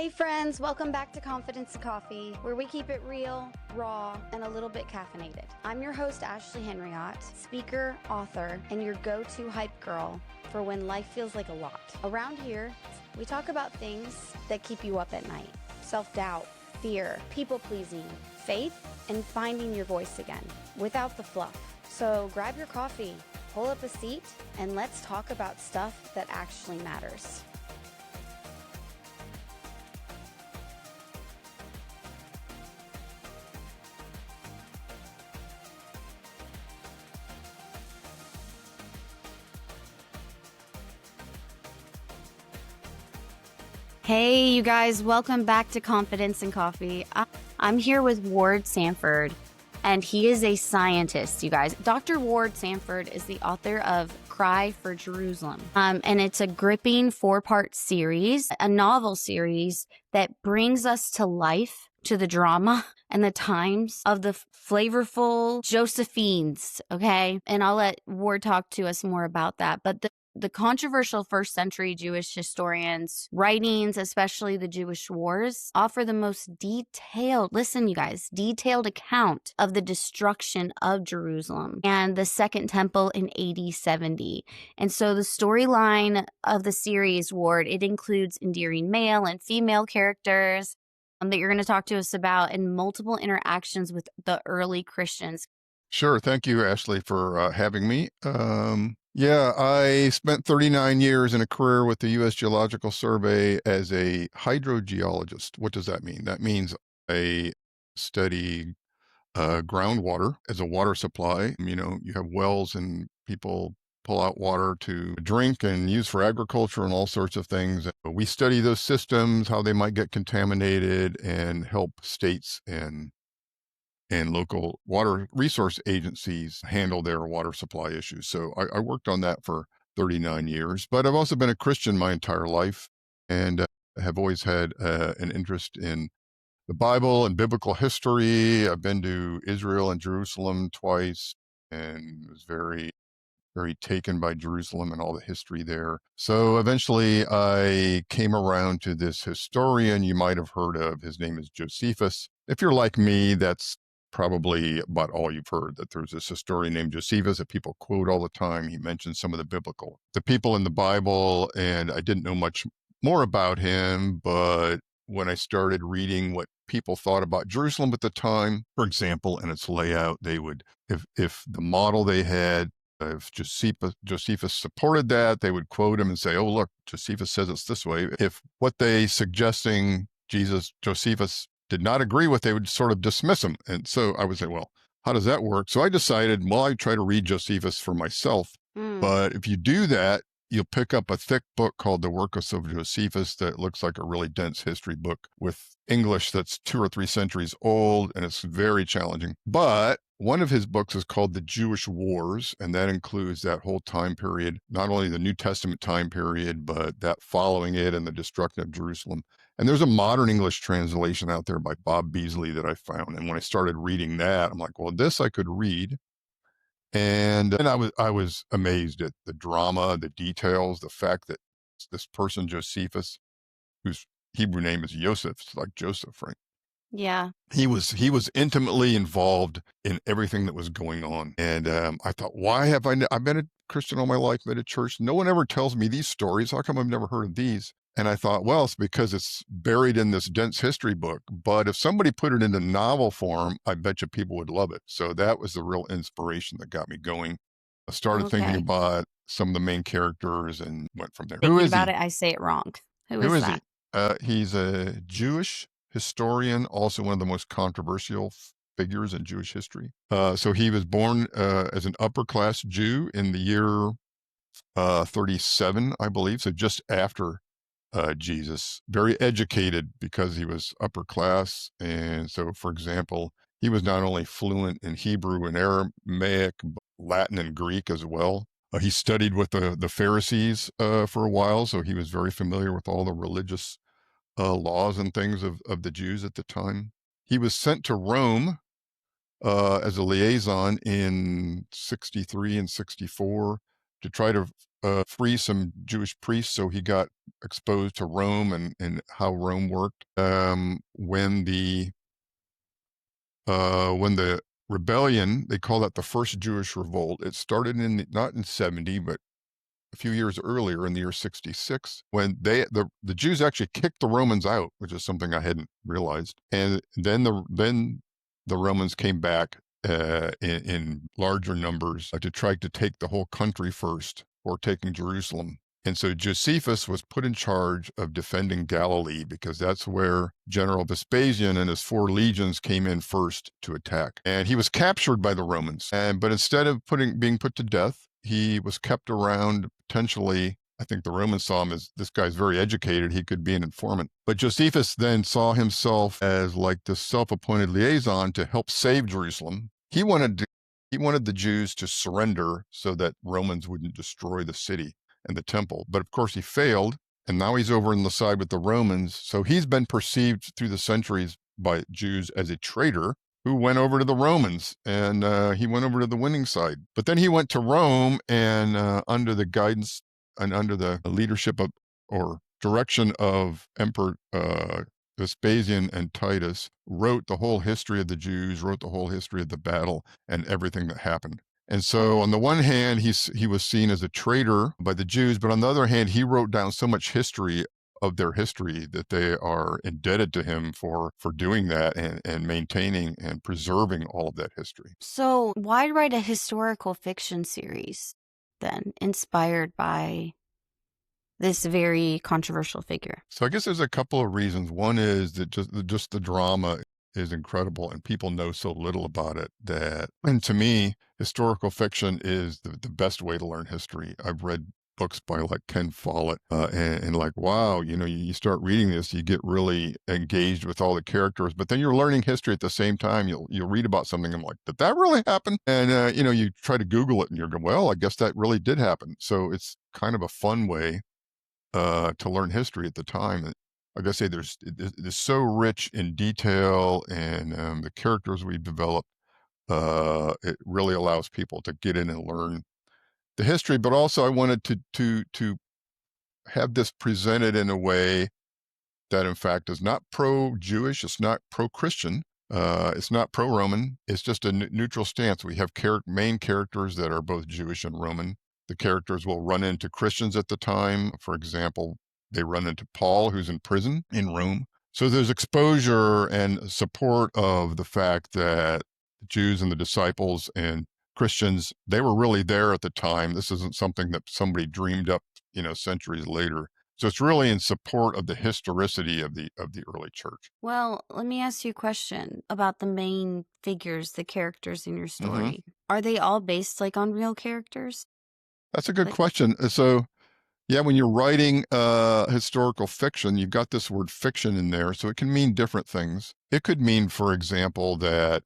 Hey friends, welcome back to Confidence Coffee, where we keep it real, raw, and a little bit caffeinated. I'm your host, Ashley Henriott, speaker, author, and your go-to hype girl for when life feels like a lot. Around here, we talk about things that keep you up at night. Self-doubt, fear, people-pleasing, faith, and finding your voice again, without the fluff. So grab your coffee, pull up a seat, and let's talk about stuff that actually matters. Hey, you guys, welcome back to Confidence and Coffee. I'm here with Ward Sanford, and he is a scientist, you guys. Dr. Ward Sanford is the author of Cry for Jerusalem, and it's a gripping 4-part series, a novel series that brings us to life, to the drama and the times of the flavorful Josephines, okay? And I'll let Ward talk to us more about that. But the controversial first century Jewish historians' writings, especially the Jewish wars, offer the most detailed, listen you guys, detailed account of the destruction of Jerusalem and the Second Temple in AD 70. And so the storyline of the series, Ward, it includes endearing male and female characters that you're going to talk to us about and multiple interactions with the early Christians. Sure. Thank you, Ashley, for having me. Yeah, I spent 39 years in a career with the U.S. Geological Survey as a hydrogeologist. What does that mean? That means I study groundwater as a water supply. You know, you have wells and people pull out water to drink and use for agriculture and all sorts of things. We study those systems, how they might get contaminated, and help states and local water resource agencies handle their water supply issues. So I worked on that for 39 years, but I've also been a Christian my entire life and have always had an interest in the Bible and biblical history. I've been to Israel and Jerusalem twice and was very, very taken by Jerusalem and all the history there. So eventually I came around to this historian you might have heard of. His name is Josephus. If you're like me, that's probably about all you've heard, that there's this historian named Josephus that people quote all the time. He mentions some of the people in the Bible, and I didn't know much more about him, but when I started reading what people thought about Jerusalem at the time, for example, and its layout, they would, if the model they had, if Josephus supported that, they would quote him and say, oh, look, Josephus says it's this way. If what they suggesting Josephus did not agree with, they would sort of dismiss him. And so I would say, well, how does that work? So I decided, well, I'd try to read Josephus for myself. But if you do that, you'll pick up a thick book called The Works of Josephus that looks like a really dense history book with English that's 2 or 3 centuries old, and it's very challenging. But one of his books is called The Jewish Wars, and that includes that whole time period, not only the New Testament time period, but that following it and the destruction of Jerusalem. And there's a modern English translation out there by Bob Beasley that I found. And when I started reading that, I'm like, well, this I could read. And I was amazed at the drama, the details, the fact that this person, Josephus, whose Hebrew name is Yosef, it's like Joseph, right? Yeah. He was intimately involved in everything that was going on. And I thought, why have I've been a Christian all my life, been at church. No one ever tells me these stories. How come I've never heard of these? And I thought, well, it's because it's buried in this dense history book. But if somebody put it into novel form, I bet you people would love it. So that was the real inspiration that got me going. I started thinking about some of the main characters and went from there. Thinking Who is about he? It, I say it wrong. Who is that? He's a Jewish historian, also one of the most controversial figures in Jewish history. So he was born as an upper class Jew in the year 37, I believe. So just after Jesus, very educated because he was upper class. And so, for example, he was not only fluent in Hebrew and Aramaic, but Latin and Greek as well. He studied with the Pharisees for a while, so he was very familiar with all the religious laws and things of the Jews at the time. He was sent to Rome as a liaison in 63 and 64 to try to free some Jewish priests, so he got exposed to Rome and how Rome worked. When the rebellion, they call that the first Jewish revolt. It started not in 70, but a few years earlier in the year 66, when the Jews actually kicked the Romans out, which is something I hadn't realized. And then the Romans came back in larger numbers to try to take the whole country first, or taking Jerusalem. And so Josephus was put in charge of defending Galilee, because that's where General Vespasian and his 4 legions came in first to attack. And he was captured by the Romans. But instead of being put to death, he was kept around, potentially. I think the Romans saw him as, this guy's very educated, he could be an informant. But Josephus then saw himself as like this self-appointed liaison to help save Jerusalem. He wanted the Jews to surrender so that Romans wouldn't destroy the city and the temple. But of course he failed, and now he's over on the side with the Romans. So he's been perceived through the centuries by Jews as a traitor who went over to the Romans, and he went over to the winning side. But then he went to Rome, and under the guidance and under the leadership of, or direction of, Emperor Vespasian and Titus, wrote the whole history of the Jews, wrote the whole history of the battle and everything that happened. And so on the one hand, he was seen as a traitor by the Jews, but on the other hand, he wrote down so much history of their history that they are indebted to him for doing that and maintaining and preserving all of that history. So why write a historical fiction series then, inspired by this very controversial figure? So I guess there's a couple of reasons. One is that just the drama is incredible, and people know so little about it and to me, historical fiction is the best way to learn history. I've read books by like Ken Follett, and like, wow, you start reading this, you get really engaged with all the characters, but then you're learning history at the same time. You'll read about something and like, did that really happen? And you try to Google it and you're going, well, I guess that really did happen. So it's kind of a fun way to learn history at the time. Like I say, it's so rich in detail, and the characters we've developed, it really allows people to get in and learn the history. But also I wanted to have this presented in a way that in fact is not pro-Jewish, it's not pro-Christian, it's not pro-Roman, it's just a neutral stance. We have main characters that are both Jewish and Roman. The characters will run into Christians at the time. For example, they run into Paul, who's in prison in Rome. So there's exposure and support of the fact that the Jews and the disciples and Christians, they were really there at the time. This isn't something that somebody dreamed up, centuries later. So it's really in support of the historicity of the early church. Well, let me ask you a question about the main figures, the characters in your story. Are they all based like on real characters? That's a good question. So, yeah, when you're writing historical fiction, you've got this word fiction in there, so it can mean different things. It could mean, for example, that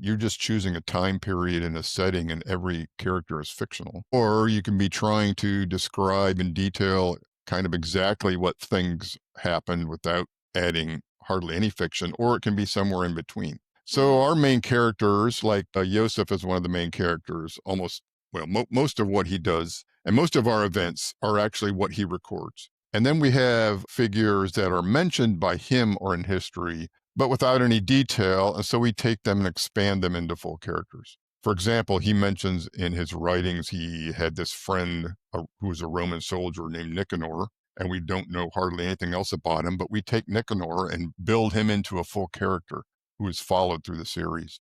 you're just choosing a time period and a setting and every character is fictional. Or you can be trying to describe in detail kind of exactly what things happened without adding hardly any fiction, or it can be somewhere in between. So our main characters, like Joseph is one of the main characters, most of what he does and most of our events are actually what he records. And then we have figures that are mentioned by him or in history, but without any detail. And so we take them and expand them into full characters. For example, he mentions in his writings, he had this friend who was a Roman soldier named Nicanor, and we don't know hardly anything else about him, but we take Nicanor and build him into a full character who is followed through the series.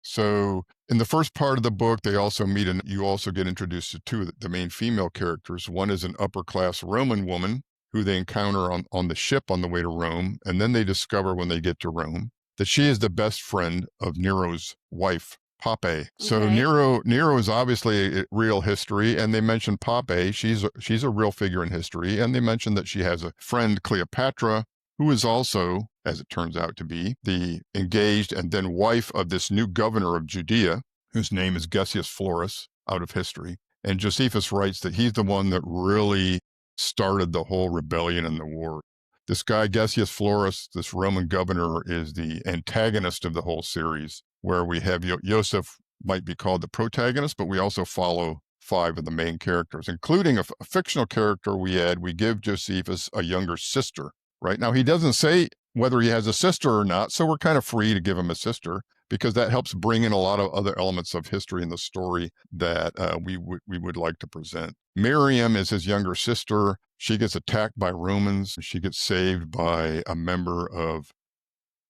So in the first part of the book, they also meet, and you also get introduced to two of the main female characters. One is an upper-class Roman woman who they encounter on the ship on the way to Rome, and then they discover when they get to Rome that she is the best friend of Nero's wife, Poppy. So Nero is obviously a real history, and they mention Poppy. She's a real figure in history, and they mention that she has a friend, Cleopatra, who is also, as it turns out to be, the engaged and then wife of this new governor of Judea, whose name is Gessius Florus, out of history. And Josephus writes that he's the one that really started the whole rebellion and the war. This guy, Gessius Florus, this Roman governor, is the antagonist of the whole series, where we have Joseph might be called the protagonist, but we also follow five of the main characters, including a fictional character we add. We give Josephus a younger sister, right? Now, he doesn't say whether he has a sister or not, so we're kind of free to give him a sister because that helps bring in a lot of other elements of history in the story that we would like to present. Miriam is his younger sister. She gets attacked by Romans. She gets saved by a member of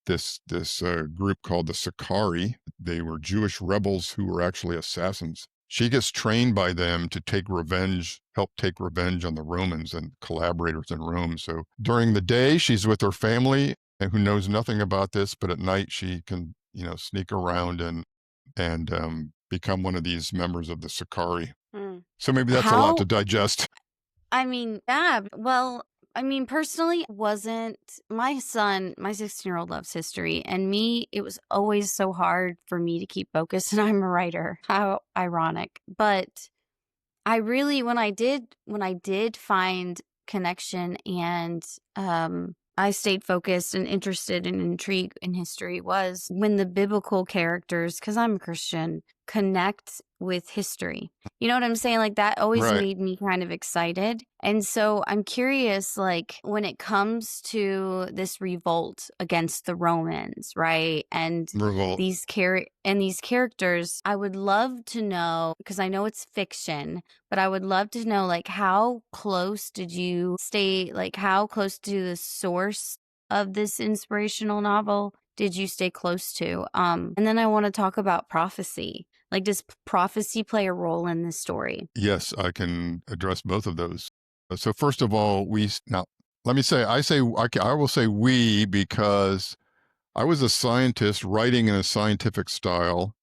this group called the Sicarii. They were Jewish rebels who were actually assassins. She gets trained by them to take revenge, help take revenge on the Romans and collaborators in Rome. So during the day, she's with her family, and who knows nothing about this, but at night she can, sneak around and become one of these members of the Sicarii. Mm. So maybe that's a lot to How digest. I mean, yeah. Well, I mean, personally, wasn't my 16-year-old loves history, and me, it was always so hard for me to keep focused, and I'm a writer. How ironic. But I really, when I did find connection and I stayed focused and interested and intrigued in history was when the biblical characters, because I'm a Christian, connect with history. You know what I'm saying? Like that always Right. made me kind of excited. And so I'm curious, like when it comes to this revolt against the Romans, right? And Revolt. these characters, I would love to know, because I know it's fiction, but I would love to know, like, how close did you stay, like, how close to the source of this inspirational novel did you stay close to? And then I want to talk about prophecy. Like, does prophecy play a role in this story? Yes, I can address both of those. So first of all, now let me say I will say we because I was a scientist writing in a scientific style.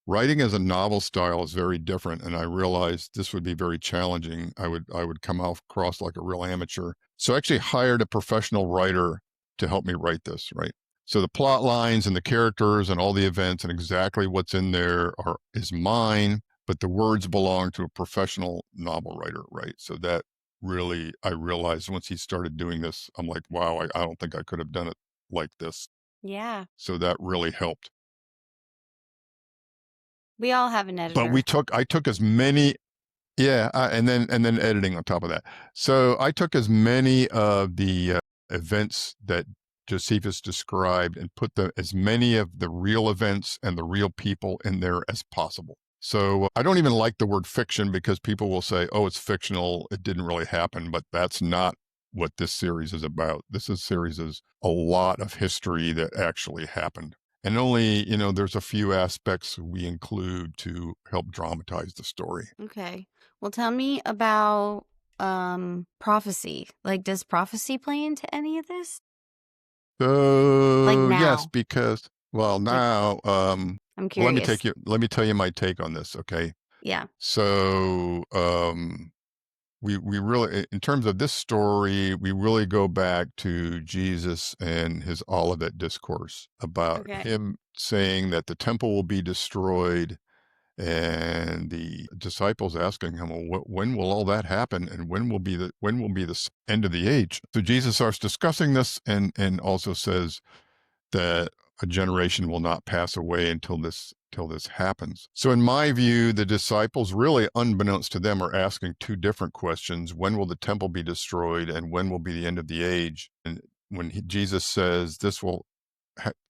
Writing as a novel style is very different, and I realized this would be very challenging. I would come across like a real amateur. So I actually hired a professional writer to help me write this, right? So the plot lines and the characters and all the events and exactly what's in there is mine, but the words belong to a professional novel writer, right? So that really, I realized once he started doing this, I'm like, wow, I don't think I could have done it like this. Yeah. So that really helped. We all have an But editor. I took as many, yeah, and then editing on top of that. So I took as many of the events that Josephus described and put as many of the real events and the real people in there as possible. So I don't even like the word fiction because people will say, "Oh, it's fictional. It didn't really happen." But that's not what this series is about. Series is a lot of history that actually happened. And only, there's a few aspects we include to help dramatize the story. Okay. Well, tell me about prophecy. Like, does prophecy play into any of this? Like So yes, now. because well Like, now, I'm well, curious. let me tell you my take on this, okay? Yeah. So we really, in terms of this story, we really go back to Jesus and his Olivet discourse about Okay. him saying that the temple will be destroyed. And the disciples asking him, "Well, when will all that happen, and when will be the end of the age?" So Jesus starts discussing this, and also says that a generation will not pass away until this happens. So, in my view, the disciples, really unbeknownst to them, are asking two different questions: When will the temple be destroyed, and when will be the end of the age? And when Jesus says this will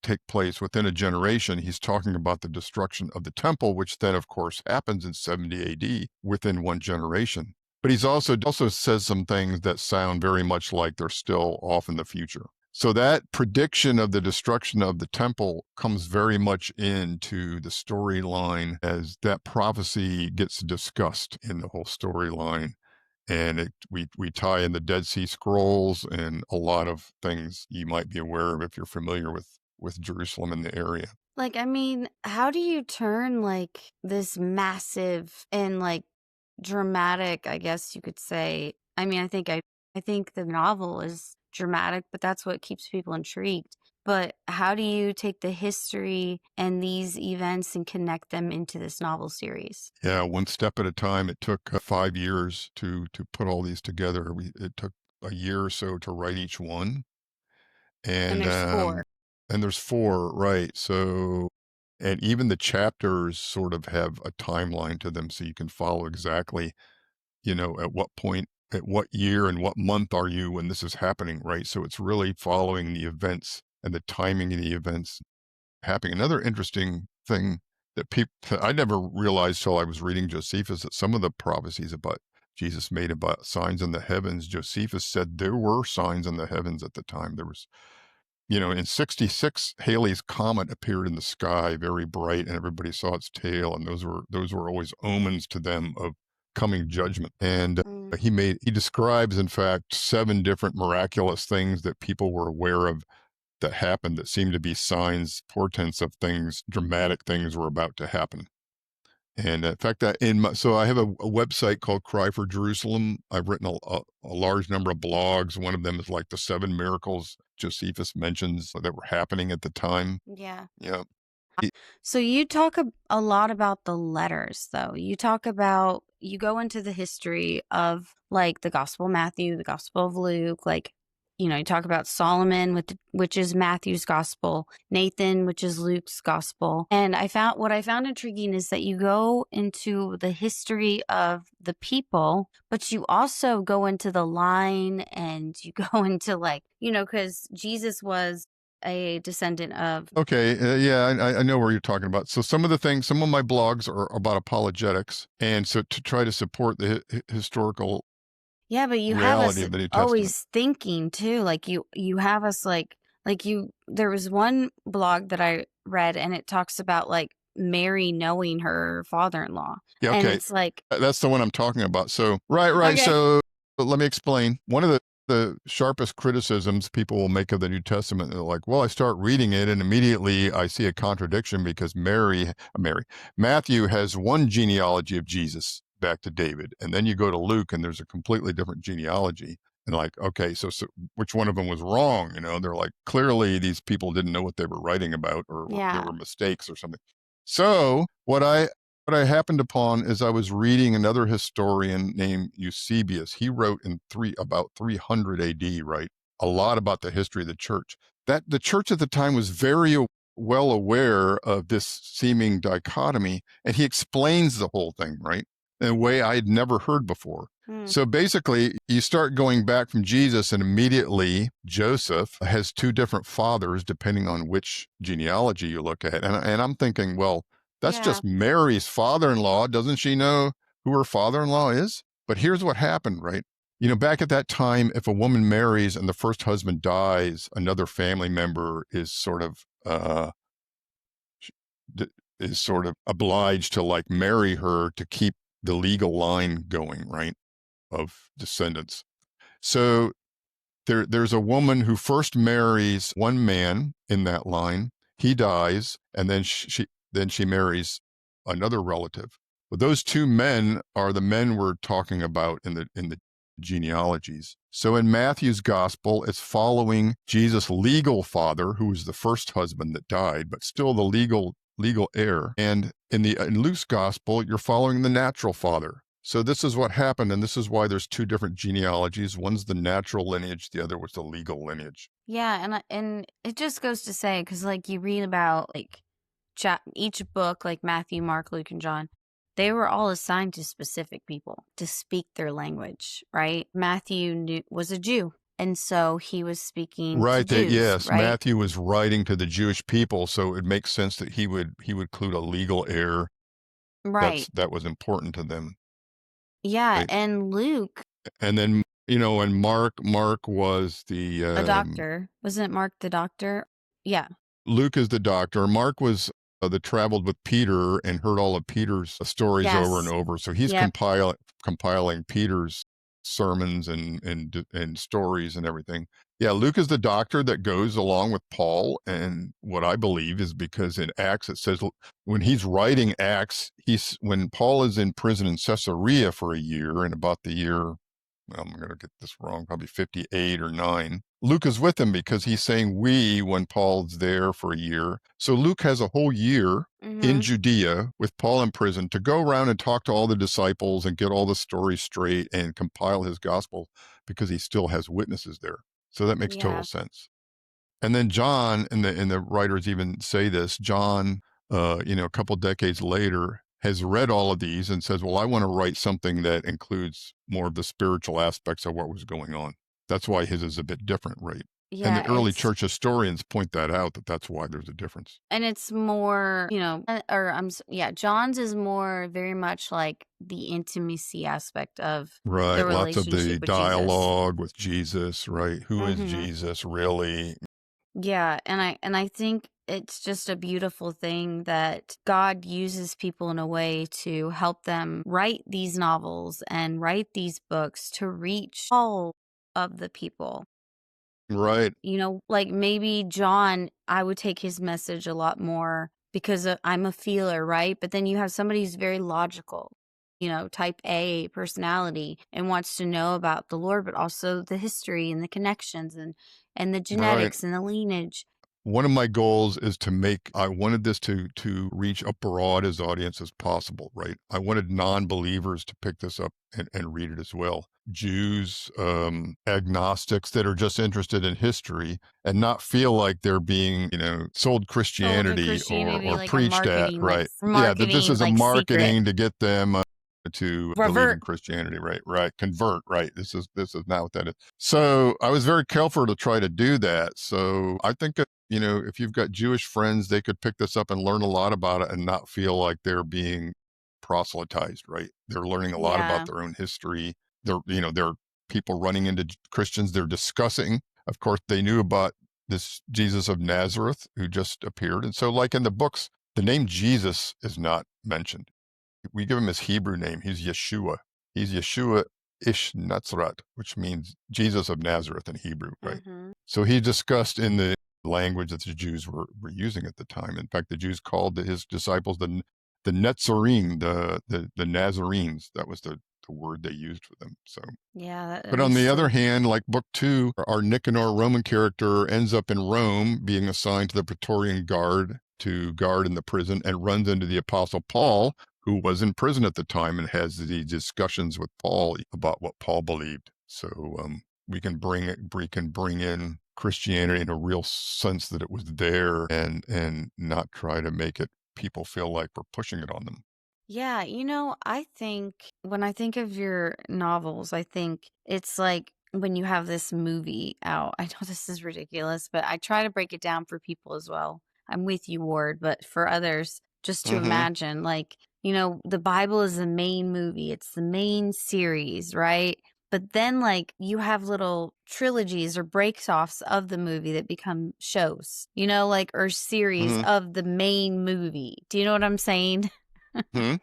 take place within a generation, he's talking about the destruction of the temple, which then, of course, happens in 70 AD within one generation. But he's also says some things that sound very much like they're still off in the future. So that prediction of the destruction of the temple comes very much into the storyline as that prophecy gets discussed in the whole storyline. And we tie in the Dead Sea Scrolls and a lot of things you might be aware of if you're familiar with Jerusalem in the area. Like, I mean, how do you turn like this massive and like dramatic, I guess you could say. I mean, I think the novel is dramatic, but that's what keeps people intrigued. But how do you take the history and these events and connect them into this novel series? Yeah, one step at a time. It took 5 years to put all these together. It took a year or so to write each one, And and there's four. and there's four, right? So And even the chapters sort of have a timeline to them, so you can follow exactly, at what point, at what year, and what month are you when this is happening, right? So it's really following the events and the timing of the events happening. Another interesting thing that people I never realized till I was reading Josephus, that some of the prophecies about Jesus made about signs in the heavens, Josephus said there were signs in the heavens at the time. There was, in 66, Halley's comet appeared in the sky very bright, and everybody saw its tail, and those were always omens to them of coming judgment. And Mm. he describes, in fact, 7 different miraculous things that people were aware of that happened, that seemed to be signs, portents of things, dramatic things were about to happen. And in fact, so I have a website called Cry for Jerusalem. I've written a large number of blogs. One of them is like the 7 miracles Josephus mentions that were happening at the time. Yeah. Yeah. So you talk a lot about the letters, though. You go into the history of like the Gospel of Matthew, the Gospel of Luke, like, you talk about Solomon, which is Matthew's gospel, Nathan, which is Luke's gospel. And what I found intriguing is that you go into the history of the people, but you also go into the line, and you go into like, because Jesus was a descendant of. Okay. Yeah, I know where you're talking about. So some of my blogs are about apologetics, and so to try to support the historical Yeah, but you have us reality of the New Testament. always thinking too. Like you have us there was one blog that I read, and it talks about like Mary knowing her father-in-law. Yeah. And Okay. it's like, That's the one I'm talking about. So, right. okay. So let me explain. One of the sharpest criticisms people will make of the New Testament, they're like, well, I start reading it and immediately I see a contradiction, because Matthew has one genealogy of Jesus back to David. And then you go to Luke and there's a completely different genealogy. And like, okay, so which one of them was wrong? They're like, clearly these people didn't know what they were writing about, or there Yeah. were mistakes or something. So what I happened upon is I was reading another historian named Eusebius. He wrote in about 300 AD, right? A lot about the history of the church. That the church at the time was very well aware of this seeming dichotomy, and he explains the whole thing, right? In a way I had never heard before. Hmm. So basically, you start going back from Jesus, and immediately Joseph has 2 different fathers, depending on which genealogy you look at. And I'm thinking, well, that's Yeah. just Mary's father-in-law. Doesn't she know who her father-in-law is? But here's what happened, right? Back at that time, if a woman marries and the first husband dies, another family member is sort of obliged to like marry her to keep the legal line going, right, of descendants. So there's a woman who first marries one man in that line. He dies, and then she marries another relative. But those 2 men are the men we're talking about in the genealogies. So in Matthew's gospel, it's following Jesus' legal father, who was the first husband that died, but still the legal heir. And in Luke's gospel, you're following the natural father. So this is what happened, and this is why there's 2 different genealogies. One's the natural lineage, the other was the legal lineage. Yeah, and it just goes to say, because like you read about like each book, like Matthew, Mark, Luke, and John, they were all assigned to specific people to speak their language, right? Matthew was a Jew, and so he was speaking to Jews, yes, right? Matthew was writing to the Jewish people, so it makes sense that he would include a legal heir. Right. That was important to them. Yeah, Right? and Luke, And then, and Mark was the a doctor. Wasn't Mark the doctor? Yeah. Luke is the doctor. Mark was that traveled with Peter and heard all of Peter's stories over and Yes. over. So he's Yep. compiling Peter's sermons and stories and everything. Yeah, Luke is the doctor that goes along with Paul. And what I believe is because in Acts it says when he's writing Acts, when Paul is in prison in Caesarea for a year, and about the year, I'm going to get this wrong, probably 58 or 9. Luke is with him because he's saying we when Paul's there for a year. So Luke has a whole year in Judea with Paul in prison to go around and talk to all the disciples and get all the stories straight and compile his gospel, because he still has witnesses there. So that makes total sense. And then John, and the writers even say this, John a couple decades later, has read all of these and says, well, I want to write something that includes more of the spiritual aspects of what was going on. That's why his is a bit different, right? And Yeah, the early church historians point that out, that's why there's a difference. and it's more, yeah, John's is more very much like the intimacy aspect of Right. the Lots of relationship the with Jesus. dialogue with Jesus, right? Who is Hmm. Jesus really? Yeah, and I think it's just a beautiful thing that God uses people in a way to help them write these novels and write these books to reach all of the people. Right. Like maybe John, I would take his message a lot more because I'm a feeler, right? But then you have somebody who's very logical, type A personality and wants to know about the Lord, but also the history and the connections and the Right. genetics and the lineage. One of my goals is I wanted this to reach a broad as audience as possible, right? I wanted non-believers to pick this up and read it as well. Jews, agnostics that are just interested in history and not feel like they're being, sold Sold to Christianity Christianity or like a preached at, marketing, right? Yeah, that this marketing is a like secret marketing to get them to believe in revert. Christianity, right? Right. Convert, right? This is not what that is. So I was very careful to try to do that. So I think if you've got Jewish friends, they could pick this up and learn a lot about it and not feel like they're being proselytized, right? They're learning a lot about Yeah. their own history. They're people running into Christians. They're discussing. Of course, they knew about this Jesus of Nazareth who just appeared. And so, like in the books, the name Jesus is not mentioned. We give him his Hebrew name. He's Yeshua. He's Yeshua Ish Nazaret, which means Jesus of Nazareth in Hebrew, right? Hmm. So he's discussed in the language that the Jews were using at the time. In fact, the Jews called his disciples the Netzarim, the Nazarenes. That was the word they used for them. So, Yeah, that but on makes the other total. hand, like book 2, our Nicanor Roman character ends up in Rome, being assigned to the Praetorian Guard to guard in the prison, and runs into the Apostle Paul, who was in prison at the time, and has these discussions with Paul about what Paul believed. So we can bring in Christianity in a real sense that it was there, and not try to make it people feel like we're pushing it on them. Yeah, I think when I think of your novels, I think it's like when you have this movie out. I know this is ridiculous, but I try to break it down for people as well. I'm with you, Ward, but for others, just to Mm-hmm. imagine, like, the Bible is the main movie, it's the main series, right? But then, like, you have little trilogies or breaks offs of the movie that become shows, like, or series Mm-hmm. of the main movie. Do you know what I'm saying? Mm-hmm.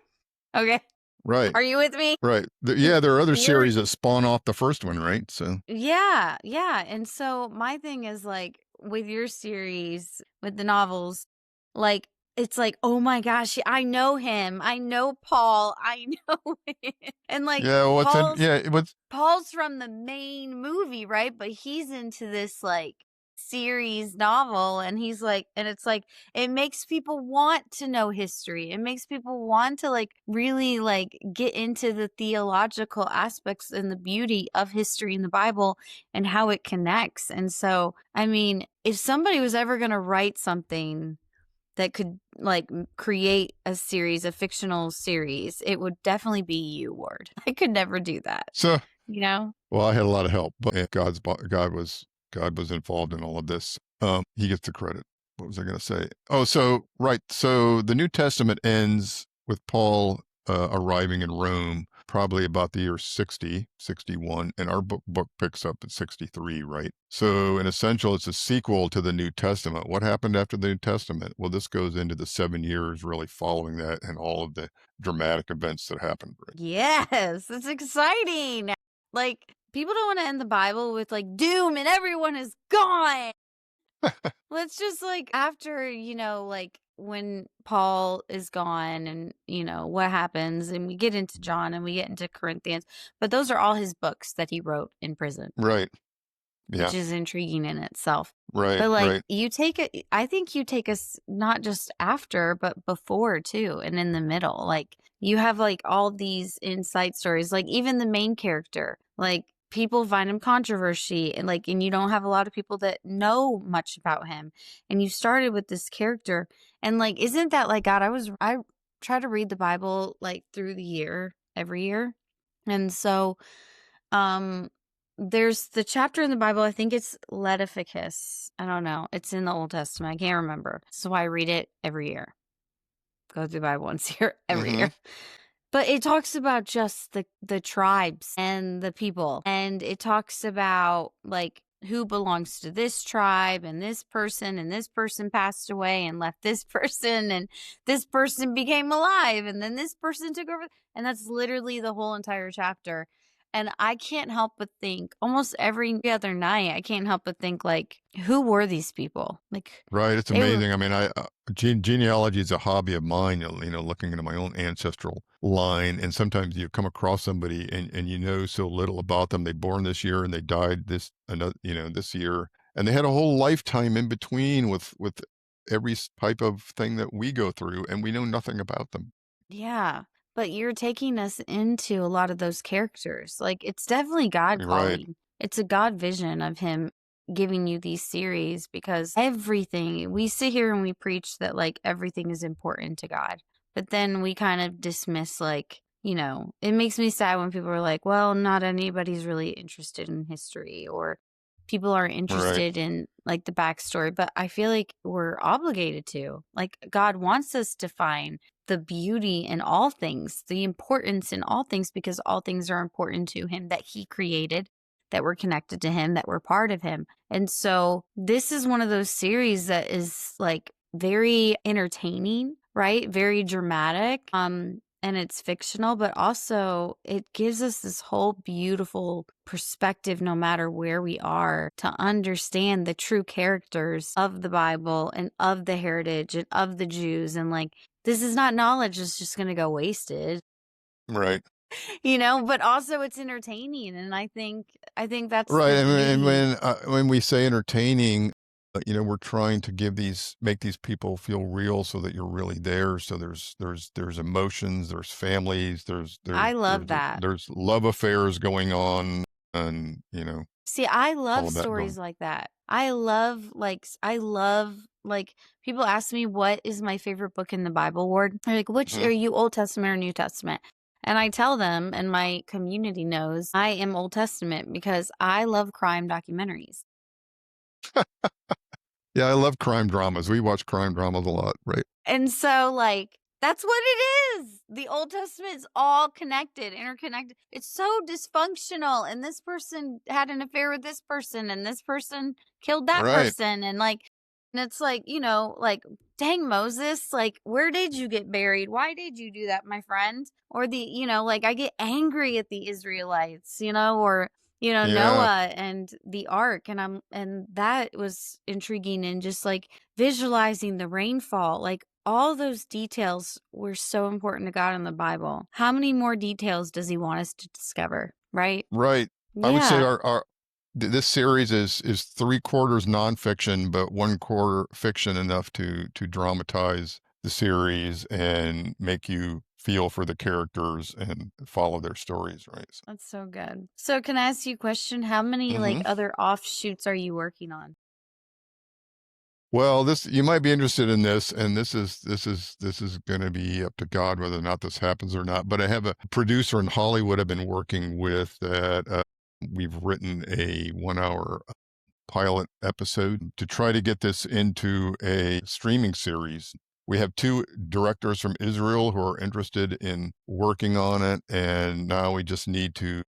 Okay. Right. Are you with me? Right. Yeah, there are other You're series that spawn off the first one, right? So, Yeah, yeah. And so my thing is like with your series, with the novels, like it's like, oh my gosh, I know him. I know Paul. I know him. And like yeah, what's Paul's from the main movie, right? But he's into this like series novel and he's like and it's like it makes people want to know history. It makes people want to like really like get into the theological aspects and the beauty of history in the Bible and how it connects. And so, I mean, if somebody was ever going to write something that could like create a series, a fictional series, it would definitely be you, Ward. I could never do that, so you know? well, I had a lot of help, but God was involved in all of this. He gets the credit. What was I going to say? Oh, so right. So the New Testament ends with Paul arriving in Rome, probably about the year 60, 61, and our book picks up at 63, right? So in essential, it's a sequel to the New Testament. What happened after the New Testament? Well, this goes into the 7 years really following that and all of the dramatic events that happened. Right? Yes, it's exciting. Like, people don't want to end the Bible with like doom and everyone is gone. Let's just like after, like when Paul is gone and, what happens, and we get into John and we get into Corinthians, but those are all his books that he wrote in prison, Right. Yeah. which is intriguing in itself. Right. But like Right. I think you take us not just after, but before too, and in the middle. Like you have like all these inside stories, like even the main character, like people find him controversy, and like, and you don't have a lot of people that know much about him. And you started with this character, and like, isn't that like God? I try to read the Bible like through the year, every year. And so, um, there's the chapter in the Bible, I think it's Leviticus. I don't know. It's in the Old Testament. I can't remember. So I read it every year. Go through the Bible once a year, every Mm-hmm. year. But it talks about just the tribes and the people. And it talks about like who belongs to this tribe, and this person passed away and left this person, and this person became alive, and then this person took over. And that's literally the whole entire chapter. And I can't help but think almost every other night, I can't help but think like, who were these people? Like Right. It's they were, amazing. I mean, genealogy is a hobby of mine, looking into my own ancestral line. And sometimes you come across somebody and you know so little about them. They born this year and they died this year. And they had a whole lifetime in between with every type of thing that we go through, and we know nothing about them. yeah, but you're taking us into a lot of those characters. Like, it's definitely God Right. calling. It's a God vision of him giving you these series, because everything we sit here and we preach that like everything is important to God. But then we kind of dismiss, like, it makes me sad when people are like, well, not anybody's really interested in history, or people are Right. interested in like the backstory. But I feel like we're obligated to. Like, God wants us to find the beauty in all things, the importance in all things, because all things are important to him that he created, that we're connected to him, that we're part of him. And so this is one of those series that is like very entertaining, right? Very dramatic. And it's fictional, but also it gives us this whole beautiful perspective, no matter where we are, to understand the true characters of the Bible and of the heritage and of the Jews. And like, this is not knowledge that's just going to go wasted, Right. but also it's entertaining. And I think that's Right. the And beauty. when we say entertaining, we're trying to make these people feel real so that you're really there. So there's emotions, there's families, I love that. there's love affairs going on, and See, I all love of that stories going. like that. I love, like, people ask me what is my favorite book in the Bible, Ward. They're like, which Mhm. are you, Old Testament or New Testament? And I tell them, and my community knows, I am Old Testament because I love crime documentaries. Yeah, I love crime dramas. We watch crime dramas a lot, right? And so, like, that's what it is. The Old Testament is all connected, interconnected. It's so dysfunctional. And this person had an affair with this person, and this person killed that Right. person. And it's like, like, dang, Moses, like, where did you get buried? Why did you do that, my friend? Or like, I get angry at the Israelites, or Yeah. Noah and the ark, and that was intriguing, and just like visualizing the rainfall, like all those details were so important to God in the Bible. How many more details does he want us to discover, right? Right. I would say Yeah, this series is three-quarters nonfiction, but one quarter fiction, enough to dramatize the series and make you feel for the characters and follow their stories, right? So, that's so good. So can I ask you a question? How many like hmm other offshoots are you working on? well, this you might be interested in this, and this is going to be up to God whether or not this happens or not. But I have a producer in Hollywood I've been working with that we've written a 1 hour pilot episode to try to get this into a streaming series. We have two directors from Israel who are interested in working on it, and now we just need to.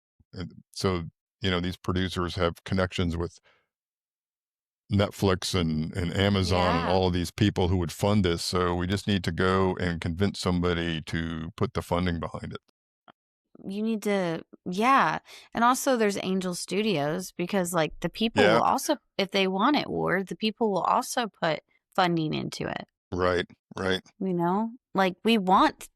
So, these producers have connections with Netflix and Amazon and Yeah. all of these people who would fund this. So we just need to go and convince somebody to put the funding behind it. You need to, yeah. And also there's Angel Studios, because like the people Yeah, will also, if they want it, Ward, the people will also put funding into it. right, right, Like we want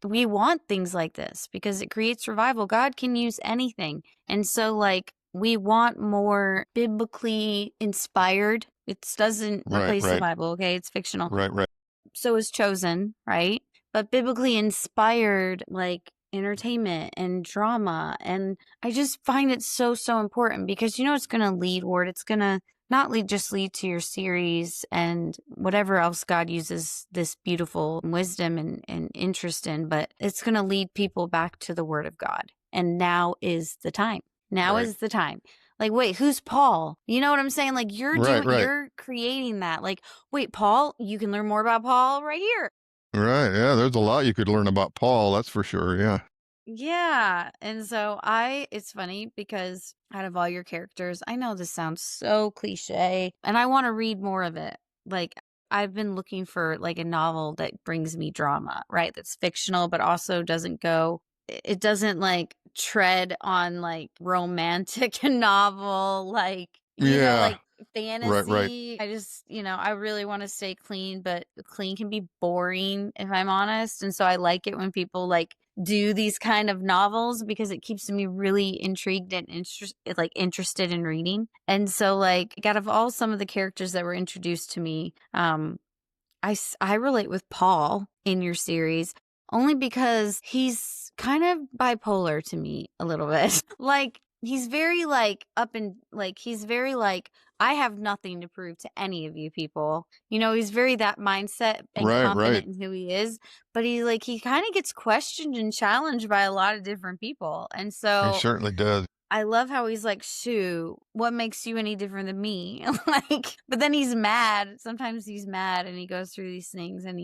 things like this because it creates revival. God can use anything. And so like we want more biblically inspired. It doesn't right, replace the right, Bible, okay? It's fictional. right, right. So is Chosen, right? But biblically inspired, like entertainment and drama. And I just find it so, so important because it's going to lead, Ward. It's going to not just lead to your series and whatever else God uses this beautiful wisdom and interest in, but it's going to lead people back to the Word of God. And now is the time. Now Right. is the time. Like, wait, who's Paul? You know what I'm saying? Like, Right. you're creating that. Like, wait, Paul, you can learn more about Paul right here. Right. Yeah. There's a lot you could learn about Paul. That's for sure. Yeah. Yeah. And so it's funny because out of all your characters, I know this sounds so cliche and I want to read more of it. Like, I've been looking for like a novel that brings me drama, right? That's fictional, but also it doesn't like tread on like romantic novel, like, Yeah. like Right. fantasy. I really want to stay clean, but clean can be boring if I'm honest. And so I like it when people like do these kind of novels because it keeps me really intrigued and interested in reading. And so like out of all some of the characters that were introduced to me, I relate with Paul in your series only because he's kind of bipolar to me a little bit. Like he's very like he's very like I have nothing to prove to any of you people. He's very that mindset and Right. confident in who he is, but he kind of gets questioned and challenged by a lot of different people. And He so certainly does. I love how he's like, "Shoo, what makes you any different than me?" But then he's mad. Sometimes he's mad and he goes through these things and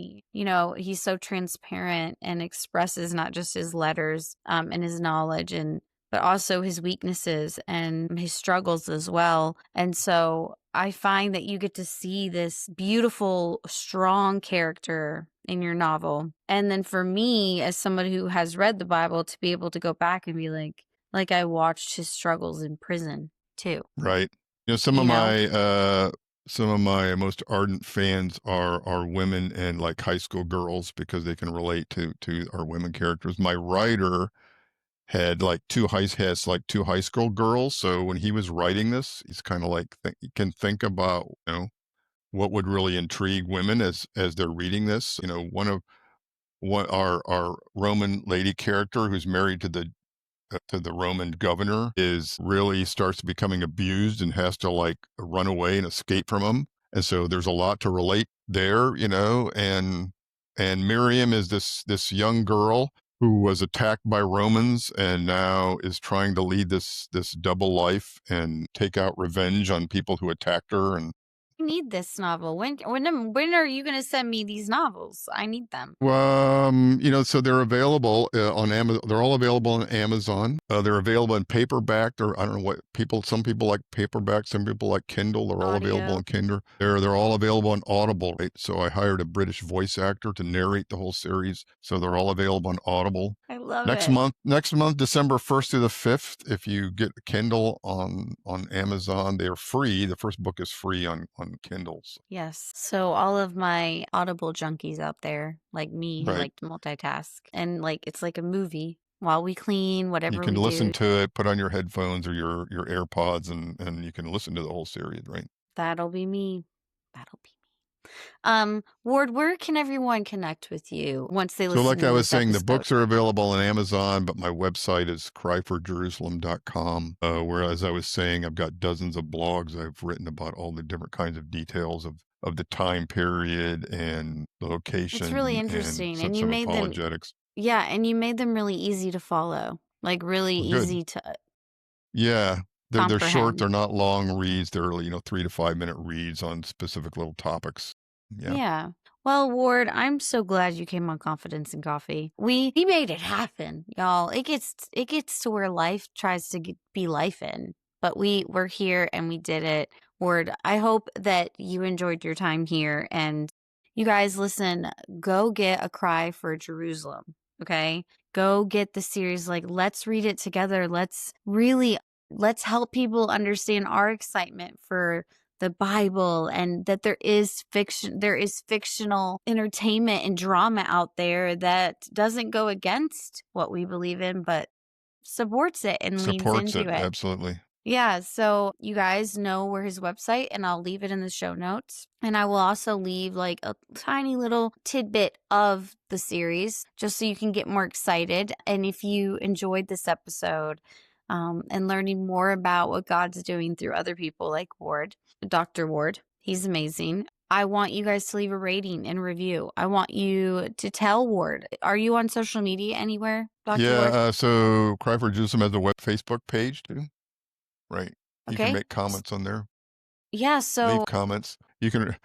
he's so transparent and expresses not just his letters, and his knowledge but also his weaknesses and his struggles as well. And so I find that you get to see this beautiful, strong character in your novel. And then for me, as someone who has read the Bible, to be able to go back and be like I watched his struggles in prison too. Right. You know? Some of my most ardent fans are women and like high school girls because they can relate to our women characters. My writer has like two high school girls, so when he was writing this, he's kind of like he can think about what would really intrigue women as they're reading this. One our Roman lady character who's married to the Roman governor is really starts becoming abused and has to like run away and escape from him. And so there's a lot to relate there, and Miriam is this young girl who was attacked by Romans and now is trying to lead this double life and take out revenge on people who attacked her. And I need this novel. When are you going to send me these novels? I need them. So they're available on Amazon. They're all available on Amazon. They're available in paperback. I don't know what some people like paperback, some people like Kindle. They're all available Audio. in Kindle. They're all available on Audible. Right? So I hired a British voice actor to narrate the whole series. So they're all available on Audible. I love it. Next month, December 1st through the 5th, if you get a Kindle on Amazon, they're free. The first book is free on Kindles. Yes. So all of my Audible junkies out there, like me, who Right. like to multitask and like it's like a movie while we clean, You whatever can we listen do. to it, put on your headphones or your AirPods, and you can listen to the whole series, right? That'll be me. That'll be me. Ward, where can everyone connect with you once they So listen like to I was this saying, the episode? books are available on Amazon, but my website is cryforjerusalem.com. Where, as I was saying, I've got dozens of blogs I've written about all the different kinds of details of the time period and the It's really location and interesting. And you some made them, apologetics. yeah, and you made them really easy to follow, like really Well, good. easy to Yeah. They're short, comprehend. they're not long reads. They're 3 to 5 minute reads on specific little topics. Yeah. Yeah. Well, Ward, I'm so glad you came on Confidence and Coffee. We made it happen, y'all. It gets to where life tries to be life in, but we're here and we did it. Ward, I hope that you enjoyed your time here and you guys listen, go get A Cry for Jerusalem, okay? Go get the series, like let's read it together. Let's help people understand our excitement for the Bible and that there is fictional entertainment and drama out there that doesn't go against what we believe in, but supports it and leans Supports into it. it. Absolutely. Yeah, so you guys know where his website, and I'll leave it in the show notes. And I will also leave like a tiny little tidbit of the series just so you can get more excited. And if you enjoyed this episode and learning more about what God's doing through other people like Ward, Dr. Ward, he's amazing. I want you guys to leave a rating and review. I want you to tell Ward. Are you on social media anywhere, Dr. Yeah, Ward? so Cry for Jerusalem has a web Facebook page too, right? You can Okay. make comments on there, Yeah, leave so comments. You can,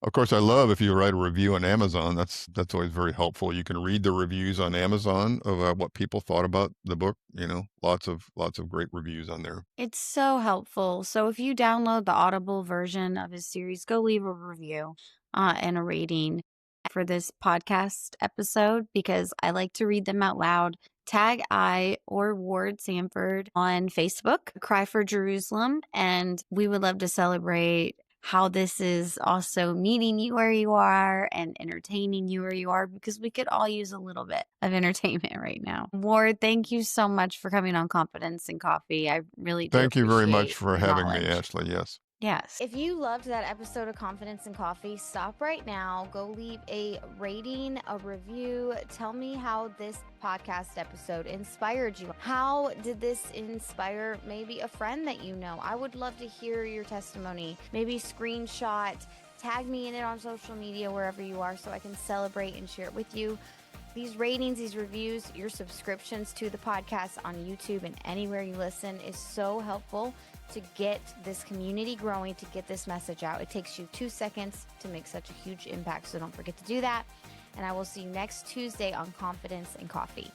of course, I love if you write a review on Amazon. That's always very helpful. You can read the reviews on Amazon of what people thought about the book. Lots of great reviews on there. it's so helpful. So if you download the Audible version of his series, go leave a review and a rating for this podcast episode because I like to read them out loud. Tag I or Ward Sanford on Facebook, Cry for Jerusalem, and we would love to celebrate how this is also meeting you where you are and entertaining you where you are because we could all use a little bit of entertainment right now. Ward, thank you so much for coming on Confidence and Coffee. I really do Thank you very much appreciate for your having me, knowledge. Ashley. Yes. Yes. If you loved that episode of Confidence and Coffee, stop right now. Go leave a rating, a review. Tell me how this podcast episode inspired you. How did this inspire maybe a friend that you know? I would love to hear your testimony. Maybe screenshot, tag me in it on social media, wherever you are, so I can celebrate and share it with you. These ratings, these reviews, your subscriptions to the podcast on YouTube and anywhere you listen is so helpful to get this community growing, to get this message out. It takes you 2 seconds to make such a huge impact, so don't forget to do that. And I will see you next Tuesday on Confidence and Coffee.